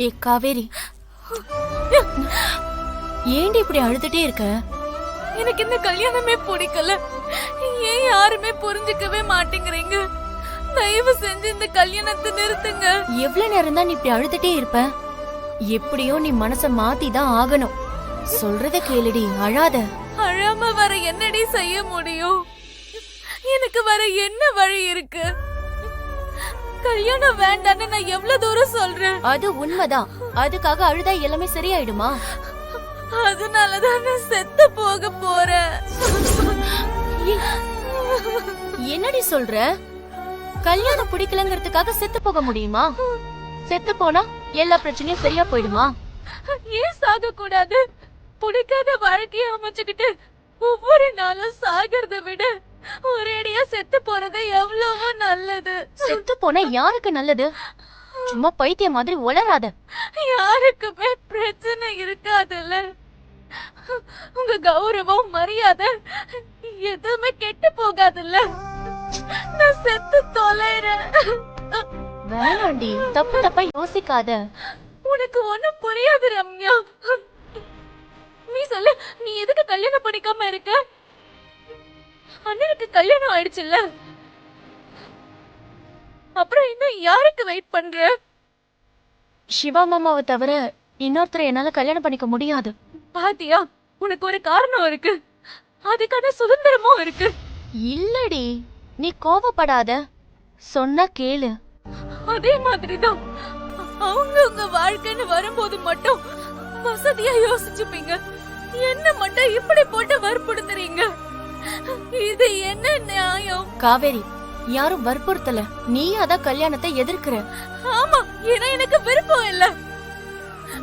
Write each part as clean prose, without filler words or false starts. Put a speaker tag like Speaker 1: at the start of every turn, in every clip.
Speaker 1: ஏ காவேரி, ஏண்டி இப்படி அழுதுட்டே இருக்க?
Speaker 2: எனக்கு இந்த கல்யாணமே பிடிக்கல. ஏன் யாருமே புரிஞ்சுக்கவே மாட்டேங்கிறீங்க? தயவு செஞ்சு இந்த கல்யாணத்தை நிறுத்துங்க.
Speaker 1: எவ்வளவு நேரம் தான் நீ இப்படி அழுதுட்டே இருப்ப? எப்படியோ நீ மனச மாத்திதான் ஆகணும். சொல்றத கேளுடி, அழாத.
Speaker 2: அழாம வர என்னடி செய்ய முடியும்? எனக்கு வர என்ன வழி இருக்கு? கல்யாணம் வேண்டான்னு நான் எவ்வளவு தூரம் சொல்றேன்.
Speaker 1: அது உண்மைதான். அதுக்காக அழுதா எல்லாமே சரியாயிடுமா?
Speaker 2: அதனாலதான் நான் செத்து போக போறேன்.
Speaker 1: என்னடி சொல்ற? கல்யாணம் பிடிக்கலங்கிறதுக்காக செத்து போக முடியுமா? செத்து போனா எல்லா பிரச்சனையும் சரியா போயிடுமா?
Speaker 2: ஏன் சாக கூடாது? பிடிக்காத வாழ்க்கைய அமைச்சுக்கிட்டு ஒவ்வொரு நாளும் சாகிறத விட ஒரேடியா செத்து போறது எவ்வளவோ நல்லது.
Speaker 1: செத்து போனா யாருக்கு நல்லது? சும்மா பைத்திய மாதிரி உளராத.
Speaker 2: யாருக்குமே பிரச்சனை இருக்காதுல்ல. உங்க கௌரவம் மரியாதை எதுவுமே கெட்டு போகாதுல்ல. நான் செத்து தொலைறேன்.
Speaker 1: வேணாண்டி, தப்பு தப்பா யோசிக்காத.
Speaker 2: உனக்கு ஒண்ணும் புரியாது ரம்யா. நீ சொல்லு, நீ எதுக்கு கல்யாணம் பண்ணிக்காம இருக்க? அண்ணனுக்கு கல்யாணம் ஆயிடுச்சுல்ல, அப்புறம் இன்னும் யாருக்கு வெயிட் பண்ற?
Speaker 1: சிவா மாமாவை தவிர இன்னொருத்தரை என்னால கல்யாணம் பண்ணிக்க முடியாது.
Speaker 2: பாத்தியா, உனக்கு ஒரு காரணம் இருக்கு, அதுக்கான சுதந்திரமும் இருக்கு.
Speaker 1: இல்லடி, நீ கோவப்படாத, சொன்னா கேளு.
Speaker 2: அதே மாதிரிதான் அவங்க உங்க வாழ்க்கைன்னு வரும்போது மட்டும் வசதியா யோசிச்சுப்பீங்க. என்ன மட்டும் இப்படி போட்டு வற்புறுத்துறீங்க. இது என்ன நியாயம்?
Speaker 1: காவேரி, யாரும் வற்புறுத்தல, நீ அதான் கல்யாணத்தை எதிர்க்கிற.
Speaker 2: ஆமா, ஏன்னா எனக்கு விருப்பம் இல்ல.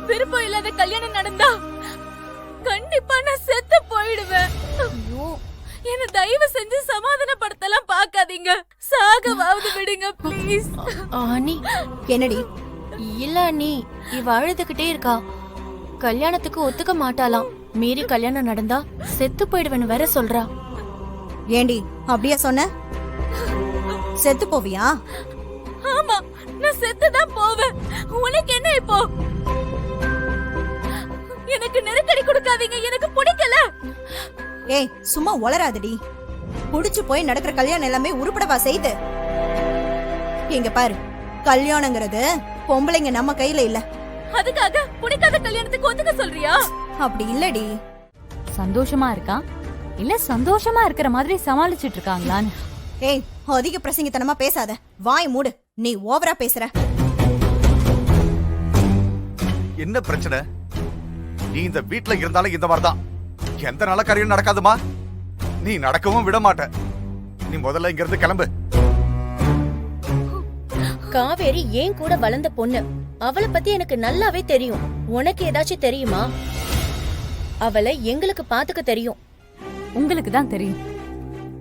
Speaker 2: விருப்பம் இல்லாத கல்யாணம் நடந்தா கண்டிப்பா நான் செத்து போயிடுவேன். என்ன தயவு செஞ்சு சமாதானப்படுத்தலாம் பாக்காதீங்க. சாகவாவது விடுங்க ப்ளீஸ்.
Speaker 1: அண்ணி,
Speaker 3: என்னடி?
Speaker 1: இல்ல அண்ணி, இவ அழுதுகிட்டே இருக்கா. கல்யாணத்துக்கு ஒத்துக்க மாட்டாளாம். மீறி கல்யாணம் நடந்தா செத்து போயிடுவேன்னு வேற சொல்றா.
Speaker 3: ஏண்டி அப்படியா சொன்ன? செத்து போவியா?
Speaker 2: ஆமா, நான் செத்துதான் போவேன். உனக்கு என்ன இப்போ? எனக்கு நெருக்கடி கொடுக்காதீங்க, எனக்கு பிடிக்கல.
Speaker 3: ஏய், சும்மா உளராதடி. புடிச்சு போய் நடக்கிற கல்யாணம் எல்லாமே உருப்படவா செய்து? இங்க பாரு, கல்யாணங்கிறது பொம்பளைங்க நம்ம கையில இல்ல.
Speaker 2: அதுக்காக பிடிக்காத கல்யாணத்துக்கு ஒத்துக்க சொல்றியா?
Speaker 3: அப்படி இல்லடி.
Speaker 4: சந்தோஷமா இருக்கா இல்ல சந்தோஷமா இருக்கிற மாதிரி சமாளிச்சிட்டு இருக்காங்களான்னு?
Speaker 3: ஏய், அதிக பிரசங்கித்தனமா பேசாத. வாய் மூடு. நீ ஓவரா பேசுற.
Speaker 5: என்ன பிரச்சனை? நீ இந்த வீட்ல இருந்தாலும் இந்த மாதிரிதான். எந்த நல்ல காரியம் நடக்காதுமா. நீ நடக்கவும் விட மாட்ட. நீ முதல்ல இங்க இருந்து கிளம்பு.
Speaker 1: காவேரி ஏன் கூட வளர்ந்த பொண்ணு. அவளை பத்தி எனக்கு நல்லாவே தெரியும். உனக்கு ஏதாச்சும் தெரியுமா? அவளை எங்களுக்கு பாத்துக்க தெரியும்.
Speaker 4: உங்களுக்கு தான் தெரியும்.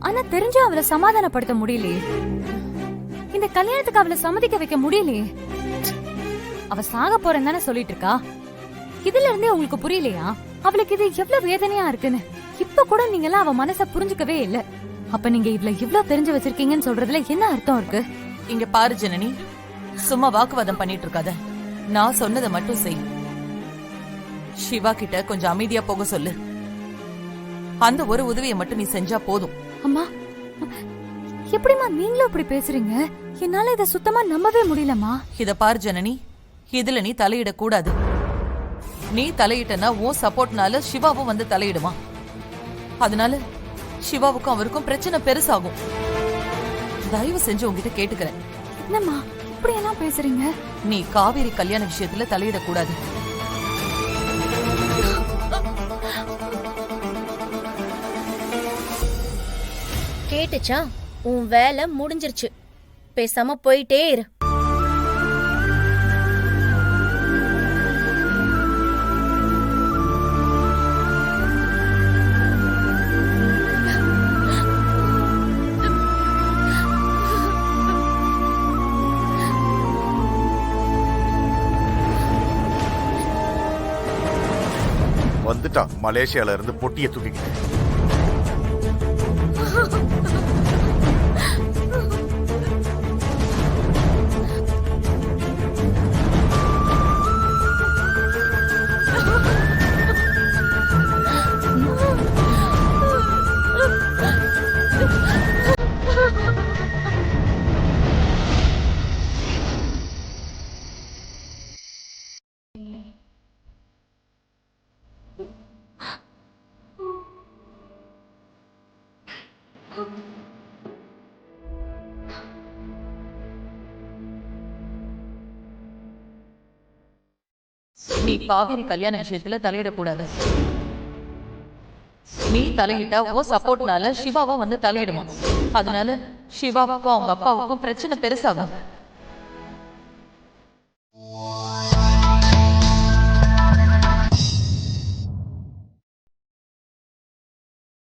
Speaker 4: ஆனா தெரிஞ்சு அவளை சமாதானப்படுத்த முடியலையே. இந்த கல்யாணத்துக்கு அவளை சம்மதிக்க வைக்க முடியலையே. அவ சாக போறேன்னு தானே சொல்லிட்டு இருக்கா. இதுல இருந்தே உங்களுக்கு புரியலையா அவளுக்கு இது எவ்வளவு வேதனையா இருக்குன்னு? இப்ப கூட நீங்க எல்லாம் அவ மனச புரிஞ்சுக்கவே இல்ல. அப்ப நீங்க இவ்வளவு தெரிஞ்சு வச்சிருக்கீங்கன்னு சொல்றதுல என்ன அர்த்தம் இருக்கு?
Speaker 6: இங்க பாரு ஜனனி, சும்மா வாக்குவாதம் பண்ணிட்டு இருக்காத. நான் சொன்னதை மட்டும் செய். சிவா கிட்ட கொஞ்சம் அமைதியா போக சொல்லு. அந்த ஒரு உதவியை மட்டும் நீ செஞ்சா போதும்.
Speaker 4: அம்மா, எப்படிமா நீங்களும் இப்படி பேசுறீங்க? என்னால இத சுத்தமா நம்பவே முடியலமா.
Speaker 6: இத பாரு ஜனனி, இதுல நீ தலையிட கூடாது. நீ தலையிட்டனா உன் சப்போர்ட்னால சிவாவும் வந்து தலையிடுவான். அதனால சிவாவுக்கும் அவருக்கும் பிரச்சனை பெருசாகும். தயவு செஞ்சு உங்ககிட்ட கேட்டுக்கிறேன்.
Speaker 4: என்னம்மா இப்படி எல்லாம் பேசுறீங்க?
Speaker 6: நீ காவேரி கல்யாண விஷயத்துல தலையிட கூடாது.
Speaker 1: கேட்டுச்சா? உன் வேலை முடிஞ்சிருச்சு. பேசாம போயிட்டே இரு.
Speaker 5: வந்துட்டான் மலேசியால இருந்து பொட்டியை தூக்கிக்கிட்டு.
Speaker 6: நீ காவேரி கல்யாண விஷயத்துல தலையிடக்கூடாது. நீ தலையிட்டா உன் சப்போர்ட்னால சிவாவும் வந்து தலையிடுமா. அதனால சிவாவுக்கும் அவங்க அப்பாவுக்கும் பிரச்சனை பெருசாகும்.